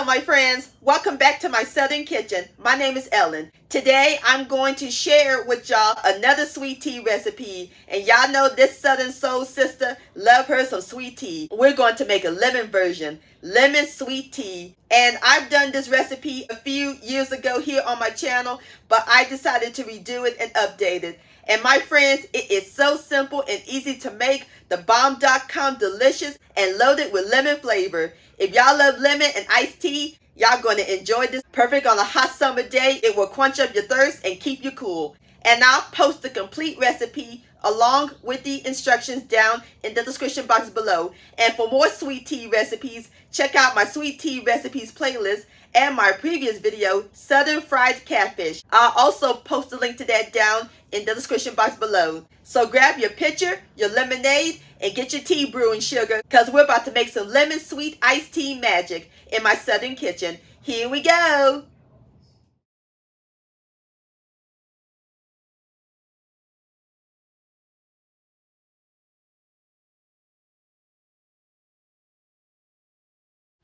Hello my friends, welcome back to my Southern Kitchen. My name is Ellen. Today I'm going to share with y'all another sweet tea recipe, and y'all know this Southern soul sister love her some sweet tea. We're going to make a lemon version, lemon sweet tea, and I've done this recipe a few years ago here on my channel, but I decided to redo it and update it. And my friends, it is so simple and easy to make, the bomb.com delicious and loaded with lemon flavor. If y'all love lemon and iced tea, y'all going to enjoy this. Perfect on a hot summer day. It will quench up your thirst and keep you cool. And I'll post the complete recipe along with the instructions down in the description box below. And for more sweet tea recipes, check out my sweet tea recipes playlist and my previous video, Southern Fried Catfish. I'll also post a link to that down in the description box below. So grab your pitcher, your lemonade, and get your tea brewing sugar, because we're about to make some lemon sweet iced tea magic in my Southern kitchen. Here we go.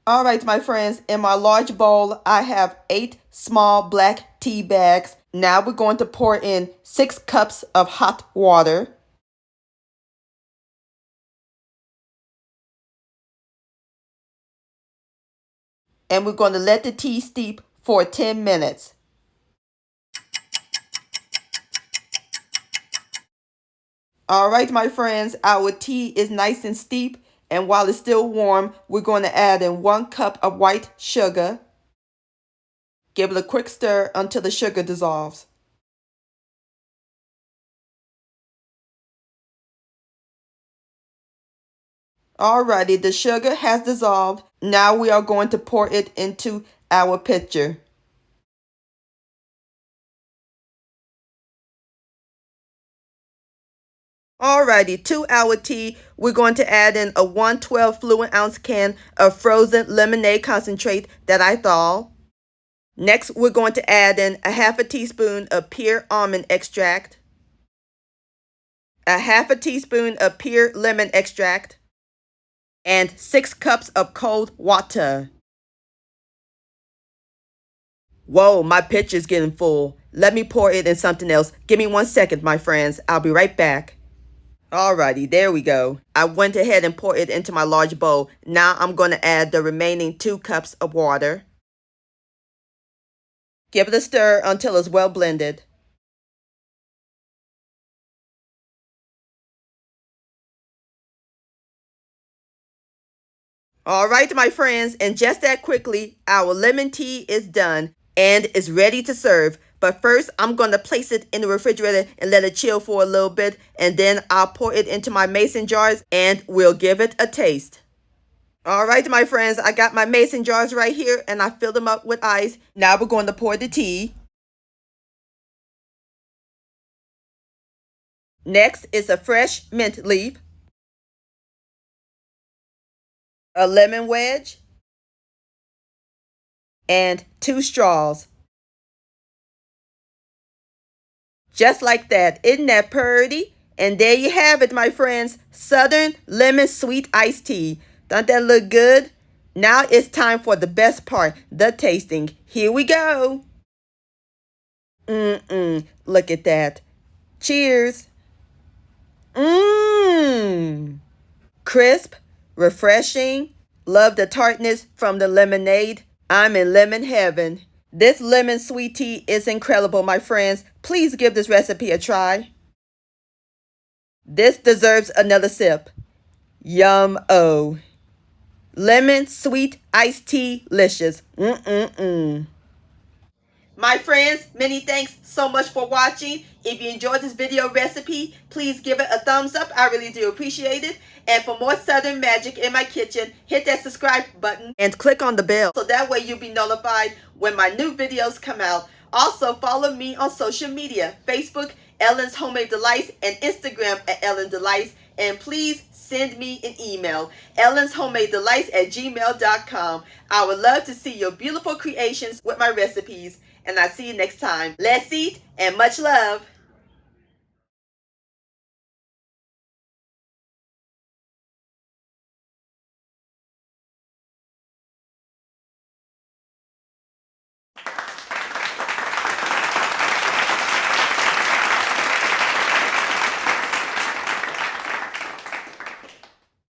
All right, my friends, in my large bowl, I have 8 small black tea bags. Now we're going to pour in 6 cups of hot water. And we're going to let the tea steep for 10 minutes. All right, my friends, our tea is nice and steep. And while it's still warm, we're going to add in 1 cup of white sugar. Give it a quick stir until the sugar dissolves. Alrighty, the sugar has dissolved. Now we are going to pour it into our pitcher. Alrighty, to our tea, we're going to add in a 112 fluid ounce can of frozen lemonade concentrate that I thawed. Next, we're going to add in a half a teaspoon of pure almond extract, a half a teaspoon of pure lemon extract, and 6 cups of cold water. Whoa, my pitcher's getting full. Let me pour it in something else. Give me 1 second, my friends. I'll be right back. Alrighty, there we go. I went ahead and poured it into my large bowl. Now I'm going to add the remaining 2 cups of water. Give it a stir until it's well blended. Alright, my friends, and just that quickly, our lemon tea is done and is ready to serve. But first, I'm going to place it in the refrigerator and let it chill for a little bit. And then I'll pour it into my mason jars and we'll give it a taste. All right, my friends, I got my mason jars right here and I filled them up with ice. Now we're going to pour the tea. Next is a fresh mint leaf, a lemon wedge, and 2 straws. Just like that. Isn't that pretty? And there you have it, my friends. Southern lemon sweet iced tea. Don't that look good? Now it's time for the best part, the tasting. Here we go. Look at that. Cheers. Crisp, refreshing. Love the tartness from the lemonade. I'm in lemon heaven. This lemon sweet tea is incredible, my friends. Please give this recipe a try. This deserves another sip. Yum-o. Lemon sweet iced tea licious. My friends, many thanks so much for watching. If you enjoyed this video recipe, please give it a thumbs up. I really do appreciate it. And for more Southern magic in my kitchen, hit that subscribe button and click on the bell so that way you'll be notified when my new videos come out. Also, follow me on social media, Facebook, Ellen's Homemade Delights, and Instagram at Ellen Delights. And please send me an email, ellenshomemadedelights@gmail.com. I would love to see your beautiful creations with my recipes. And I'll see you next time. Let's eat and much love.